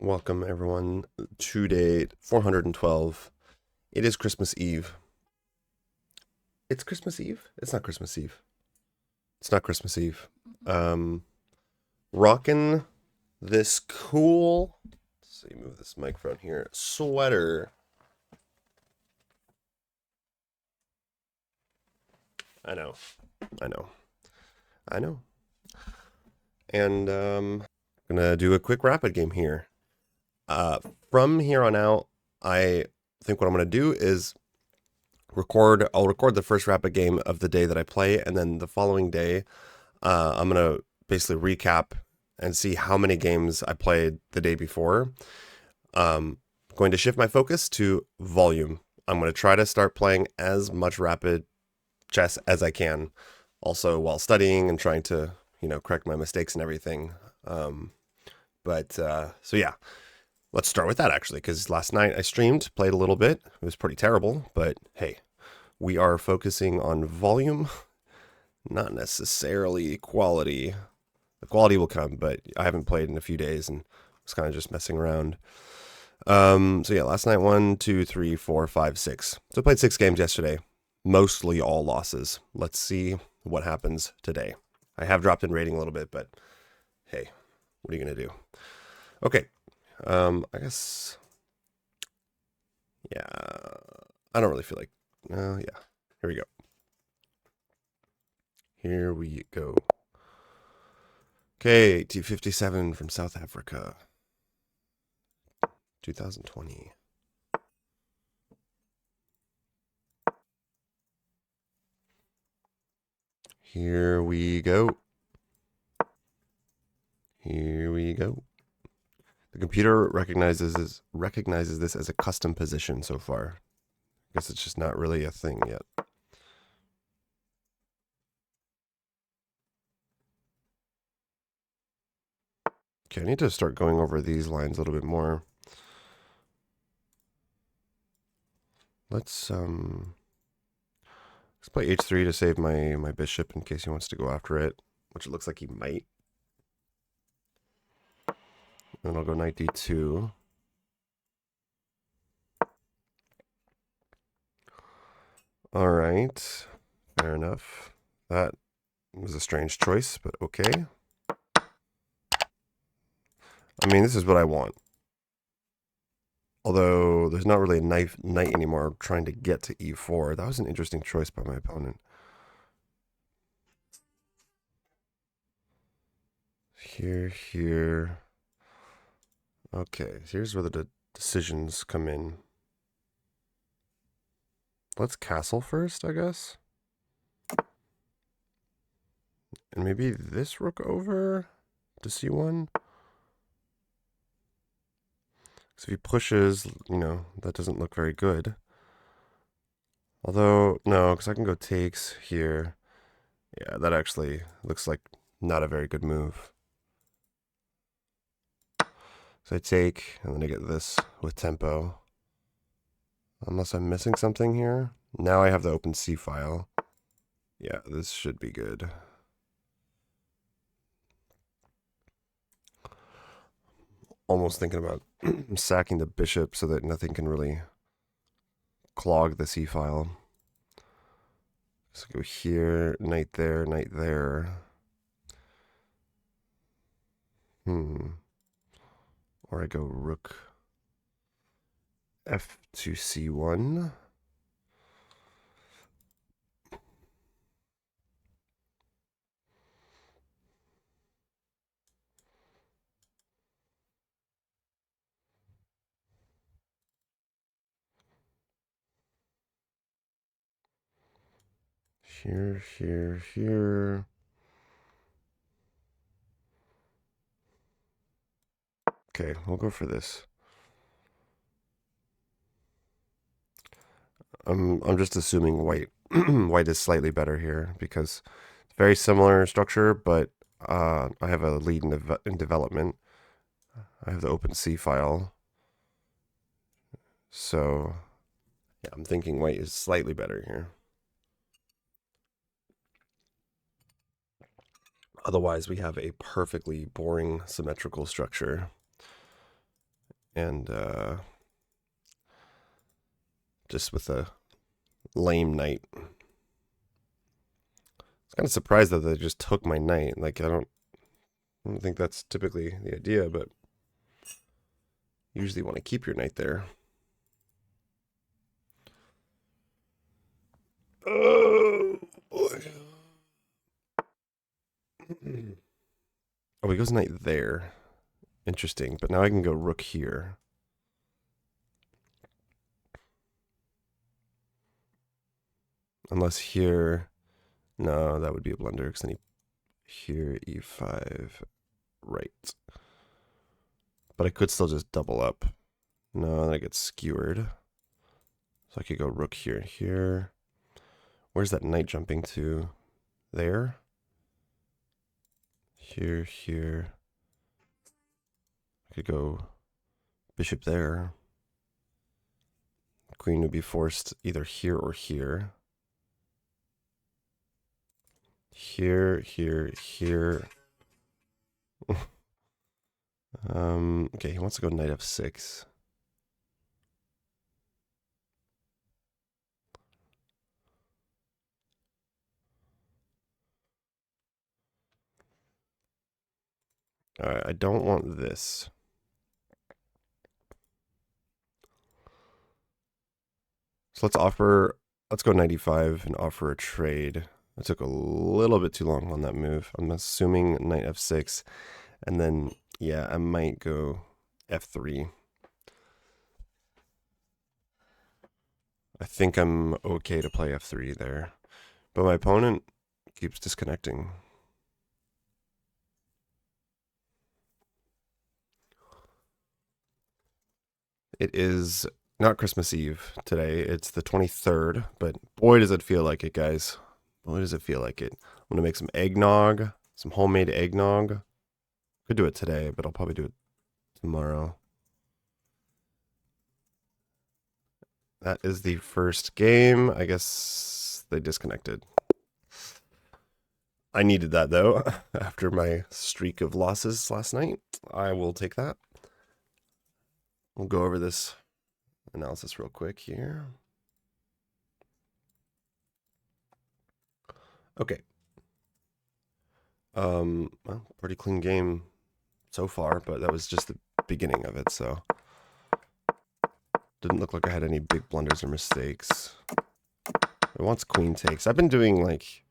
Welcome everyone to day 412. It is Christmas Eve. It's Christmas Eve? It's not Christmas Eve. It's not Christmas Eve. Rocking this cool, let's see, move this microphone here, sweater. I know. I know. I know. And gonna do a quick rapid game here. From here on out, I think what I'm gonna do is I'll record the first rapid game of the day that I play, and then the following day, I'm gonna basically recap and see how many games I played the day before. Going to shift my focus to volume. I'm going to try to start playing as much rapid chess as I can, also while studying and trying to, correct my mistakes and everything. So yeah, let's start with that actually, because last night I streamed, played a little bit. It was pretty terrible, but hey, we are focusing on volume, not necessarily quality. The quality will come, but I haven't played in a few days and was kind of just messing around. So yeah, last night, 1, 2, 3, 4, 5, 6. So I played 6 games yesterday, mostly all losses. Let's see what happens today. I have dropped in rating a little bit, but hey, what are you going to do? Okay. I guess, yeah, I don't really feel like, yeah, here we go. Here we go. Okay, T57 from South Africa, 2020. Here we go. Here we go. The computer recognizes this as a custom position so far. I guess it's just not really a thing yet. Okay, I need to start going over these lines a little bit more. Let's play h3 to save my bishop in case he wants to go after it, which it looks like he might. Then I'll go knight d2. All right, fair enough. That was a strange choice, but okay. I mean, this is what I want. Although there's not really a knight anymore trying to get to e4. That was an interesting choice by my opponent. Here. Okay, here's where the decisions come in. Let's castle first, I guess. And maybe this rook over to c1. So if he pushes, that doesn't look very good. Although, no, because I can go takes here. Yeah, that actually looks like not a very good move. So I take, and then I get this with tempo. Unless I'm missing something here. Now I have the open C file. Yeah, this should be good. Almost thinking about sacking the bishop so that nothing can really clog the C file. So go here, knight there, knight there. Or I go rook f to c1. Here. Okay, we'll go for this. I'm just assuming white white is slightly better here because it's very similar structure, but I have a lead in development. I have the open C file. So yeah, I'm thinking white is slightly better here. Otherwise, we have a perfectly boring symmetrical structure. And just with a lame knight. I was kind of surprised that they just took my knight. Like, I don't think that's typically the idea, but you usually want to keep your knight there. Oh, boy. Oh, he goes knight there. Interesting. But now I can go rook here. Unless here... No, that would be a blunder, because then here, e5, right. But I could still just double up. No, then I get skewered. So I could go rook here and here. Where's that knight jumping to? There? Here, here. I could go bishop there. Queen would be forced either here or here. Here, here, here. Okay, he wants to go knight f6. Alright, I don't want this. So let's go knight e5 and offer a trade. I took a little bit too long on that move. I'm assuming knight f6, and then, yeah, I might go f3. I think I'm okay to play f3 there. But my opponent keeps disconnecting. It is not Christmas Eve today. It's the 23rd, but boy does it feel like it, guys. Boy does it feel like it. I'm going to make some eggnog, some homemade eggnog. Could do it today, but I'll probably do it tomorrow. That is the first game. I guess they disconnected. I needed that, though, after my streak of losses last night. I will take that. We'll go over this analysis real quick here. Okay. Well, pretty clean game so far, but that was just the beginning of it, so didn't look like I had any big blunders or mistakes. It wants queen takes. I've been doing like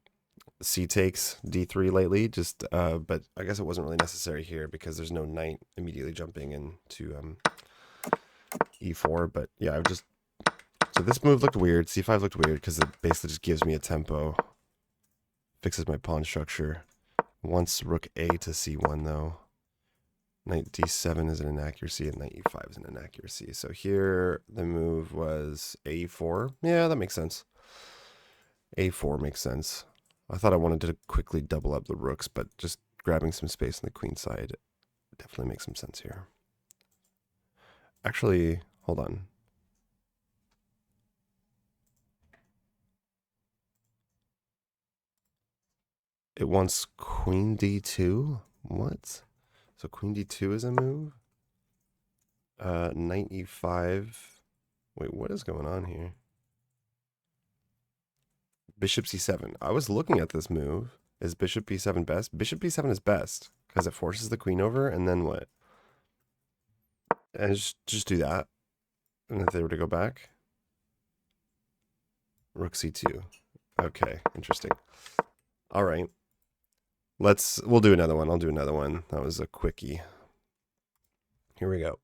c takes, d3 lately, just but I guess it wasn't really necessary here because there's no knight immediately jumping into e4. But yeah, so this move looked weird. c5 looked weird because it basically just gives me a tempo, fixes my pawn structure. Wants rook a to c1 though. Knight d7 is an inaccuracy and knight e5 is an inaccuracy. So here the move was a4. Yeah, that makes sense. a4 makes sense. I thought I wanted to quickly double up the rooks, but just grabbing some space on the queen side definitely makes some sense here. Actually, hold on. It wants queen d2? What? So queen d2 is a move? Knight e5. Wait, what is going on here? Bishop c7. I was looking at this move. Is bishop b7 best? Bishop b7 is best because it forces the queen over, and then what? And just do that. And if they were to go back, rook c2. Okay, interesting. All right. We'll do another one. I'll do another one. That was a quickie. Here we go.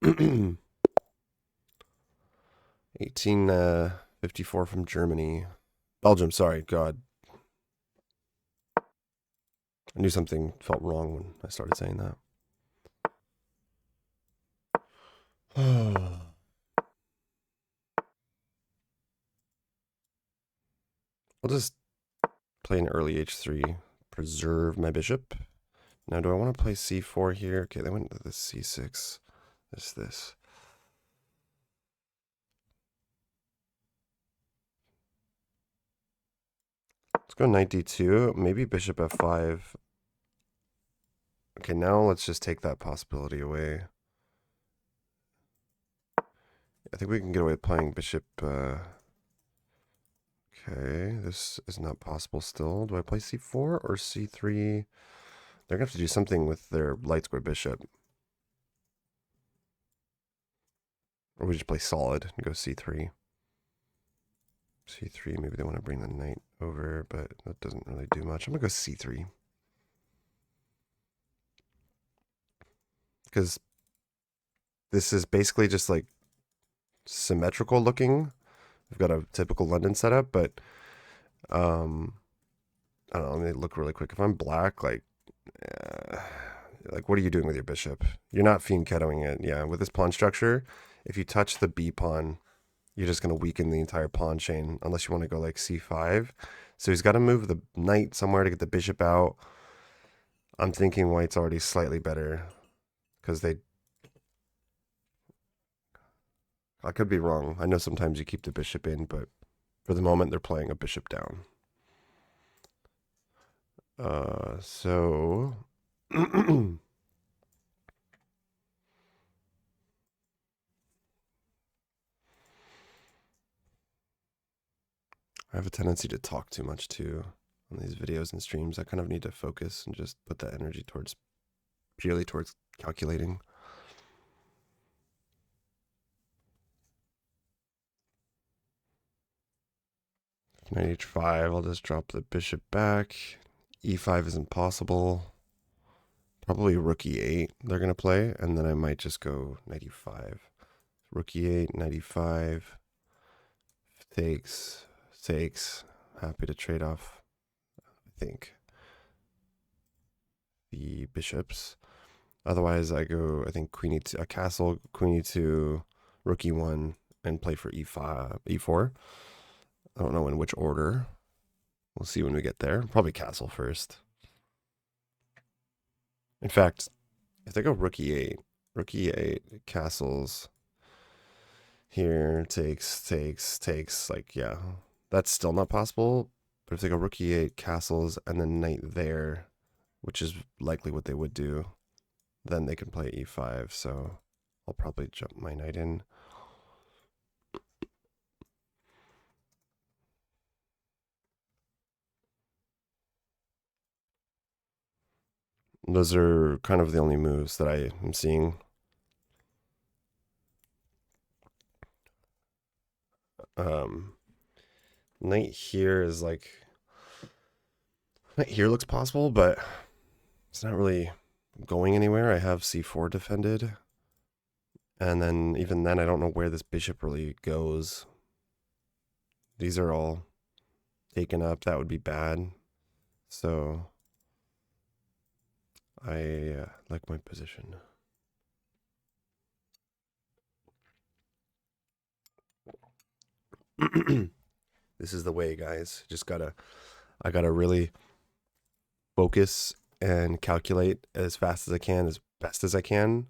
1854 from Germany. Belgium, sorry, God. I knew something felt wrong when I started saying that. I'll just play an early h3, preserve my bishop. Now, do I want to play c4 here? Okay, they went to the c6. This. Let's go knight d2, maybe bishop f5. Okay, now let's just take that possibility away. I think we can get away with playing bishop. Okay, this is not possible still. Do I play c4 or c3? They're going to have to do something with their light square bishop. Or we just play solid and go c3. c3, maybe they want to bring the knight over, but that doesn't really do much. I'm going to go c3. Because this is basically just like symmetrical looking. We've got a typical London setup, but I don't know, let me look really quick. If I'm black, like what are you doing with your bishop? You're not fianchettoing it. Yeah, with this pawn structure, if you touch the B pawn, you're just going to weaken the entire pawn chain unless you want to go like c5. So he's got to move the knight somewhere to get the bishop out. I'm thinking white's already slightly better because I could be wrong. I know sometimes you keep the bishop in, but for the moment they're playing a bishop down. So I have a tendency to talk too much too on these videos and streams. I kind of need to focus and just put that energy purely towards calculating. Knight h5, I'll just drop the bishop back. e5 is impossible. Probably rook e8 they're going to play, and then I might just go knight e5. Rook e8, knight e5. Takes. Happy to trade off, I think, the bishops. Otherwise, I go, I think, queen e2, a castle, queen e2, rook e1, and play for e5, e4. I don't know in which order. We'll see when we get there. Probably castle first. In fact, if they go rook e8, castles here, takes, like, yeah, that's still not possible. But if they go rook e8, castles, and then knight there, which is likely what they would do, then they can play e5. So I'll probably jump my knight in. Those are kind of the only moves that I am seeing. Knight here is like, knight here looks possible, but it's not really going anywhere. I have c4 defended, and then even then I don't know where this bishop really goes. These are all taken up. That would be bad. So I like my position. This is the way, guys. I gotta really focus and calculate as fast as I can, as best as I can.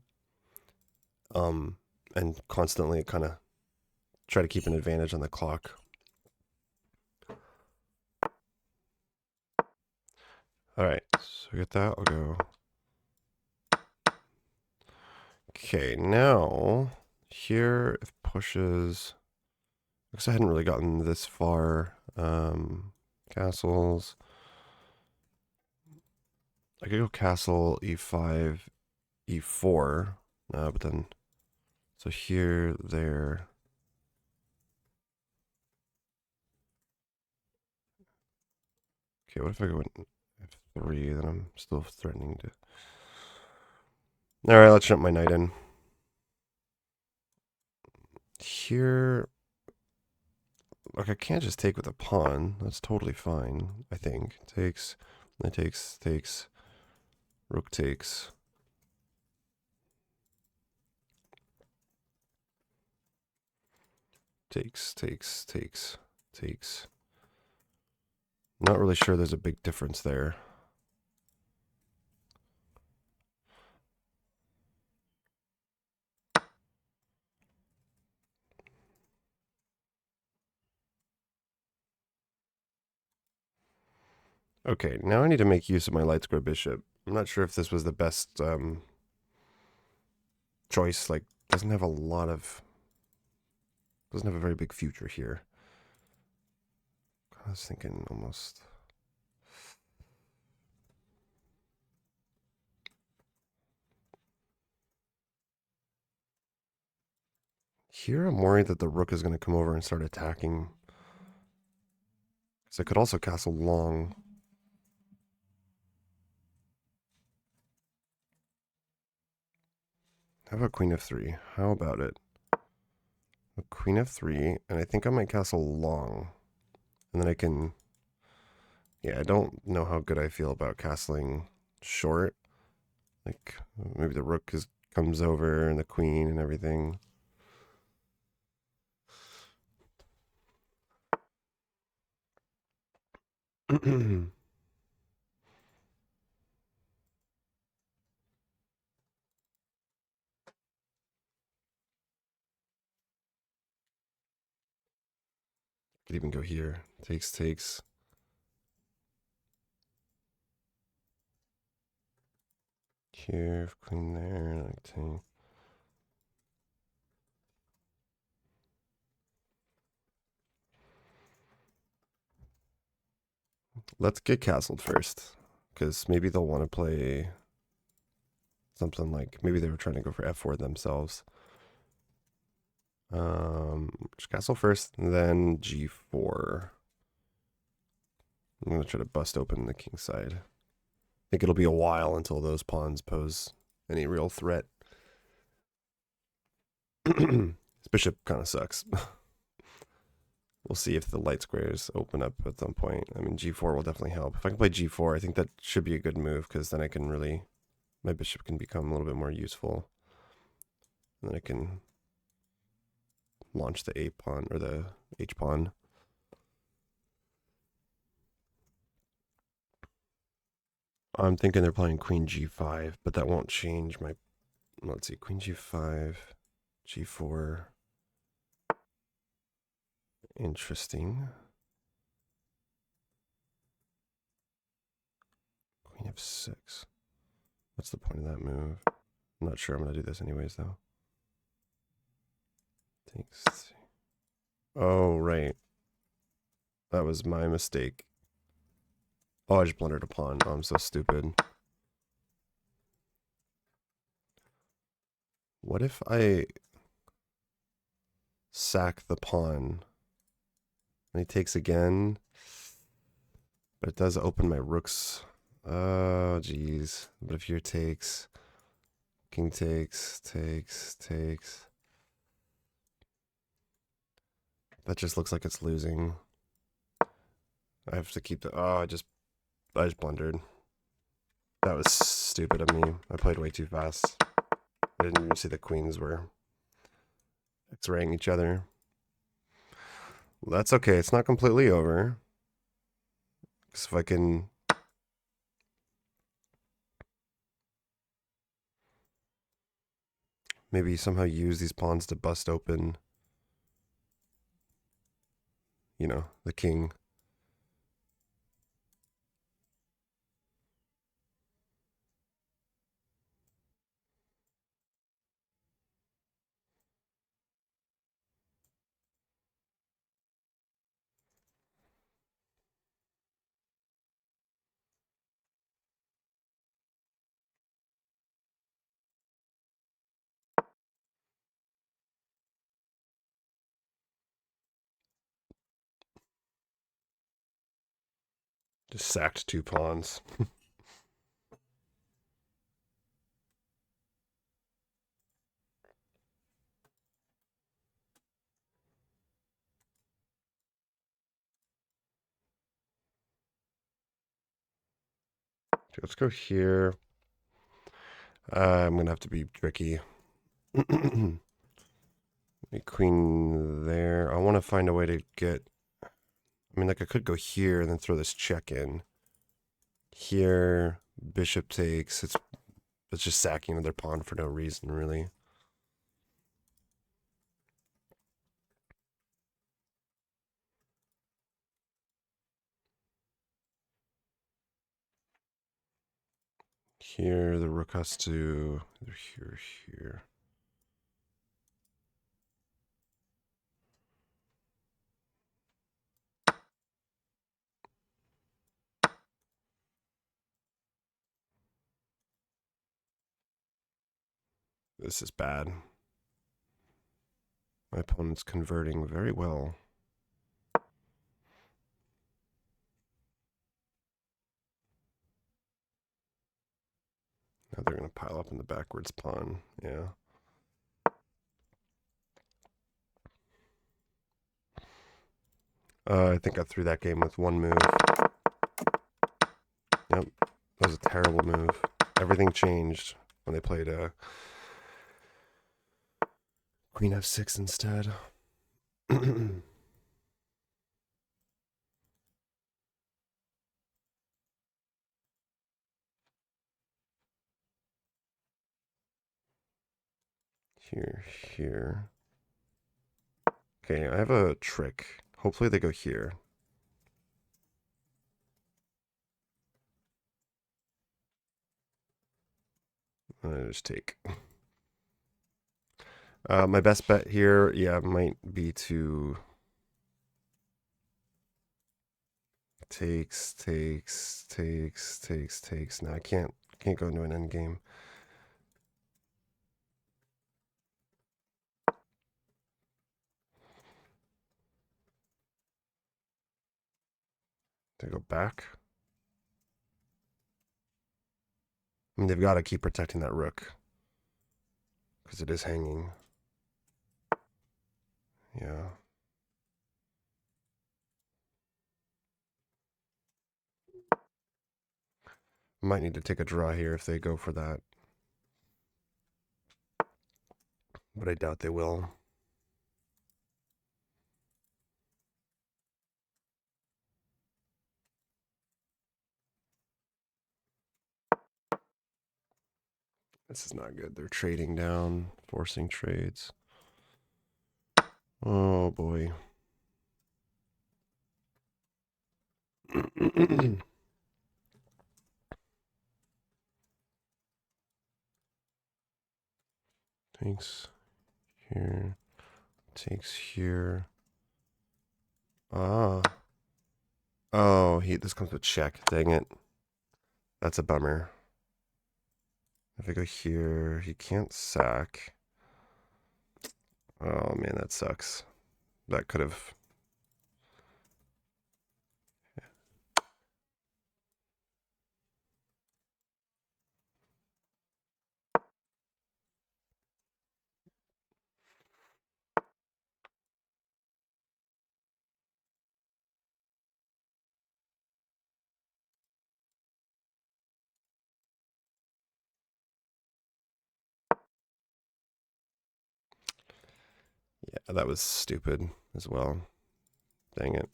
And constantly kind of try to keep an advantage on the clock. All right, so we get that. I'll go. Okay, now here it pushes. Because I hadn't really gotten this far. Castles. I could go castle e5, e4, but then, so here, there. Okay, what if I go in f3, then I'm still threatening to. All right, let's jump my knight in. Here, like I can't just take with a pawn. That's totally fine, I think. Takes, knight takes, rook takes. Takes. Not really sure there's a big difference there. Okay, now I need to make use of my light square bishop. I'm not sure if this was the best choice. Like, doesn't have a lot of Doesn't have a very big future here. I was thinking almost. Here I'm worried that the rook is going to come over and start attacking. Because I could also castle long. How about queen f3? How about it? A queen f3, and I think I might castle long. And then I can... Yeah, I don't know how good I feel about castling short. Like, maybe the rook comes over and the queen and everything. Could even go here. Takes, takes. Here, queen there, like take. Let's get castled first, because maybe they'll want to play something like, maybe they were trying to go for f4 themselves. Just castle first, then g4. I'm going to try to bust open the king side. I think it'll be a while until those pawns pose any real threat. This bishop kind of sucks. We'll see if the light squares open up at some point. I mean, g4 will definitely help. If I can play g4, I think that should be a good move, because then I can really... My bishop can become a little bit more useful. And then I can launch the a pawn, or the h pawn. I'm thinking they're playing queen g5, but that won't change my... Let's see, queen g5, g4... Interesting. Queen f6. What's the point of that move? I'm not sure. I'm going to do this anyways, though. Takes. Oh, right. That was my mistake. Oh, I just blundered a pawn. Oh, I'm so stupid. What if I sack the pawn? And he takes again. But it does open my rooks. Oh, jeez. But if here takes... King takes, takes. That just looks like it's losing. I have to keep the... Oh, I just blundered. That was stupid of me. I played way too fast. I didn't even see the queens were X-raying each other. Well, that's okay. It's not completely over. Because if I can... maybe somehow use these pawns to bust open, you know, the king. Just sacked 2 pawns. Let's go here. I'm going to have to be tricky. A queen there. I want to find a way to get... I mean, like, I could go here and then throw this check in. Here, bishop takes. It's just sacking another pawn for no reason, really. Here, the rook has to... either here or here. This is bad. My opponent's converting very well. Now they're going to pile up in the backwards pawn. Yeah. I think I threw that game with one move. Yep. That was a terrible move. Everything changed when they played Queen F6 instead. Here. Okay, I have a trick. Hopefully they go here. I just take. My best bet here, yeah, might be to takes. No, I can't go into an end game. To go back. I mean, they've got to keep protecting that rook because it is hanging. Yeah. Might need to take a draw here if they go for that. But I doubt they will. This is not good. They're trading down, forcing trades. Oh boy. Takes here. Takes here. Ah. Oh, this comes with check. Dang it. That's a bummer. If I go here, he can't sack. Oh man, that sucks. That could have. Yeah, that was stupid as well. Dang it.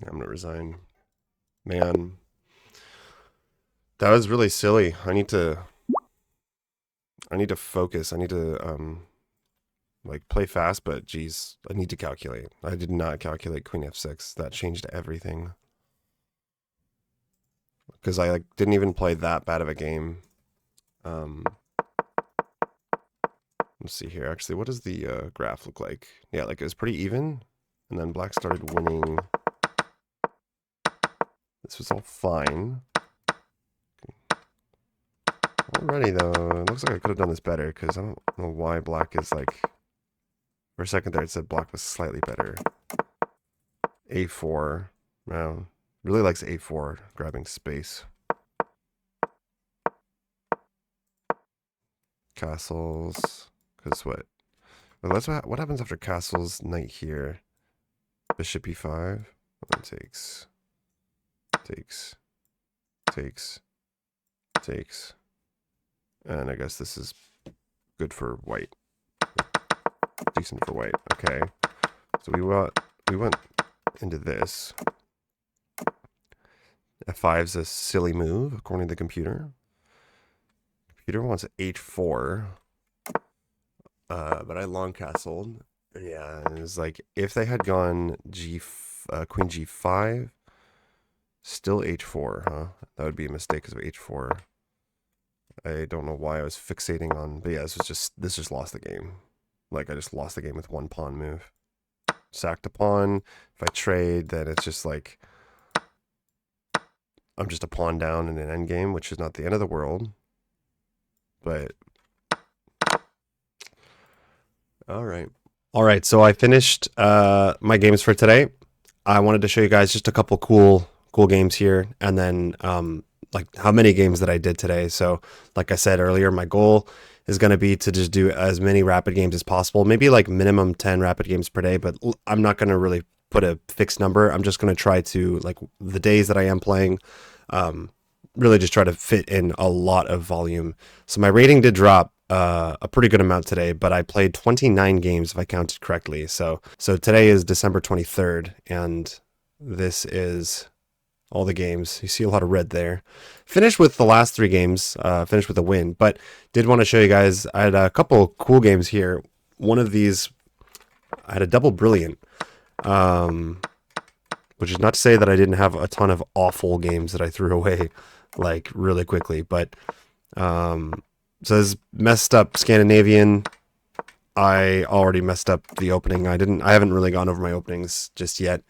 I'm gonna resign. Man, that was really silly. I need to focus. I need to like play fast, but geez, I need to calculate. I did not calculate Queen F6. That changed everything. Because I like didn't even play that bad of a game. Let's see here. Actually, what does the graph look like? Yeah, like it was pretty even, and then black started winning. This was all fine. Alrighty though, it looks like I could have done this better because I don't know why black is like. For a second there, it said black was slightly better. A4. Wow. Really likes A4, grabbing space. Castles. Because what? Well, that's what happens after castles. Knight here. Bishop E5. That takes. takes, takes. And I guess this is good for white. Decent for white. Okay. So we went into this. F5's a silly move, according to the computer. Computer wants h4. But I long castled. Yeah, it was like if they had gone queen g5, still h4, huh? That would be a mistake because of h4. I don't know why I was fixating on, but yeah, this just lost the game. Like I just lost the game with one pawn move. Sacked a pawn. If I trade, then it's just like I'm just a pawn down in an endgame, which is not the end of the world. But all right. So I finished my games for today. I wanted to show you guys just a couple cool games here, and then like how many games that I did today. So like I said earlier, my goal is going to be to just do as many rapid games as possible, maybe like minimum 10 rapid games per day, but I'm not going to really put a fixed number. I'm just going to try to, like the days that I am playing, really just try to fit in a lot of volume. So my rating did drop a pretty good amount today, but I played 29 games if I counted correctly. So today is December 23rd, and this is all the games. You see a lot of red there. Finished with the last 3 games, finished with a win, but did want to show you guys, I had a couple cool games here. One of these, I had a double brilliant, which is not to say that I didn't have a ton of awful games that I threw away like really quickly, but so this messed up Scandinavian. I already messed up the opening. I haven't really gone over my openings just yet,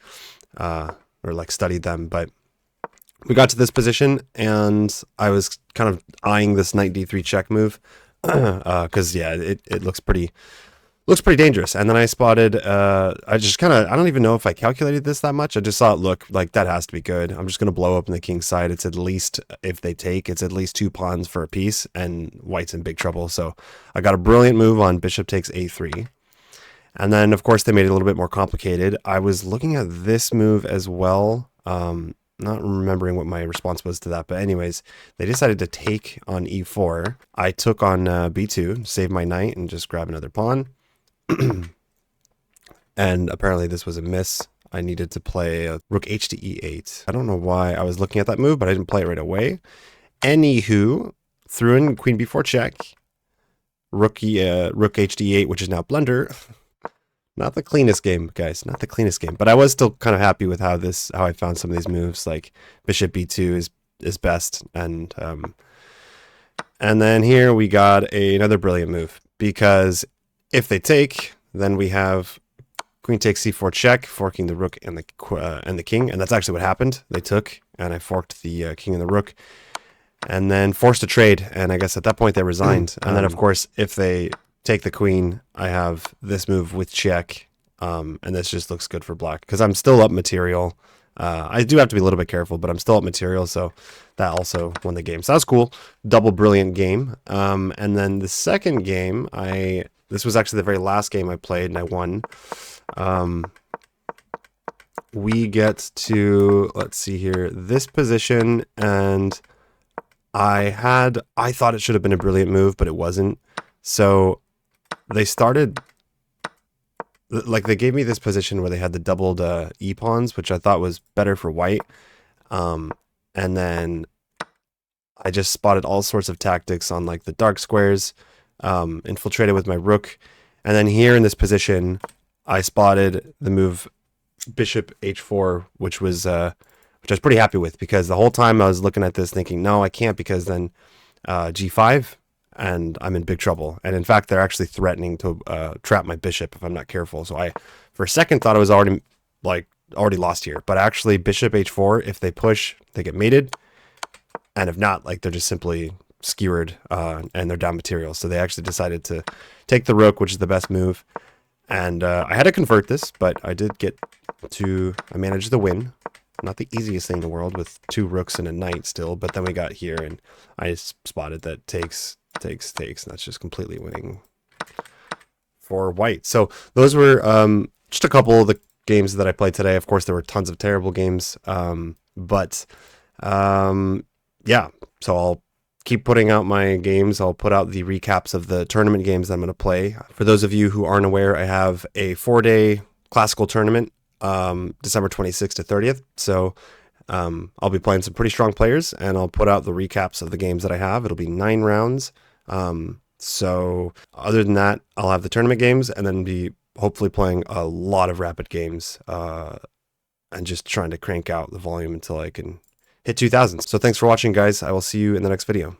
or like studied them, but we got to this position and I was kind of eyeing this knight d3 check move because yeah, it looks pretty dangerous. And then I spotted, I don't even know if I calculated this that much. I just saw it look like that has to be good. I'm just going to blow up in the king's side. It's at least, if they take, it's at least 2 pawns for a piece, and white's in big trouble. So I got a brilliant move on bishop takes a3. And then, of course, they made it a little bit more complicated. I was looking at this move as well. Not remembering what my response was to that, but anyways, they decided to take on e4. I took on b2, save my knight, and just grab another pawn. And apparently this was a miss. I needed to play a rook h to e8. I don't know why I was looking at that move, but I didn't play it right away. Anywho, threw in queen b4 check, rook h to e8, which is now blunder. Not the cleanest game, guys. Not the cleanest game, but I was still kind of happy with how I found some of these moves. Like bishop b2 is best, and then here we got another brilliant move, because if they take, then we have queen takes c4 check, forking the rook and the king, and that's actually what happened. They took, and I forked the king and the rook, and then forced a trade. And I guess at that point they resigned. And then of course, if they take the queen, I have this move with check, and this just looks good for black because I'm still up material. I do have to be a little bit careful, but I'm still up material, so that also won the game. So that was cool. Double brilliant game. And then the second game, this was actually the very last game I played, and I won. We get to, let's see here, this position, and I thought it should have been a brilliant move, but it wasn't. So they started, like they gave me this position where they had the doubled e-pawns, which I thought was better for white. And then I just spotted all sorts of tactics on like the dark squares, infiltrated with my rook. And then here in this position, I spotted the move bishop h4, which I was pretty happy with, because the whole time I was looking at this thinking, no, I can't, because then g5, and I'm in big trouble. And in fact, they're actually threatening to trap my bishop if I'm not careful. So I, for a second, thought I was already lost here. But actually, bishop h4, if they push, they get mated. And if not, like, they're just simply skewered and they're down material. So they actually decided to take the rook, which is the best move. And I had to convert this, but I managed the win. Not the easiest thing in the world with 2 rooks and a knight still, but then we got here and I spotted that takes, and that's just completely winning for white. So those were just a couple of the games that I played today. Of course, there were tons of terrible games, but yeah, yeah, so I'll keep putting out my games. I'll put out the recaps of the tournament games I'm going to play. For those of you who aren't aware, I have a 4-day classical tournament, December 26th to 30th. So I'll be playing some pretty strong players, and I'll put out the recaps of the games that I have. It'll be 9 rounds. So other than that, I'll have the tournament games and then be hopefully playing a lot of rapid games and just trying to crank out the volume until I can hit 2000. So thanks for watching, guys. I will see you in the next video.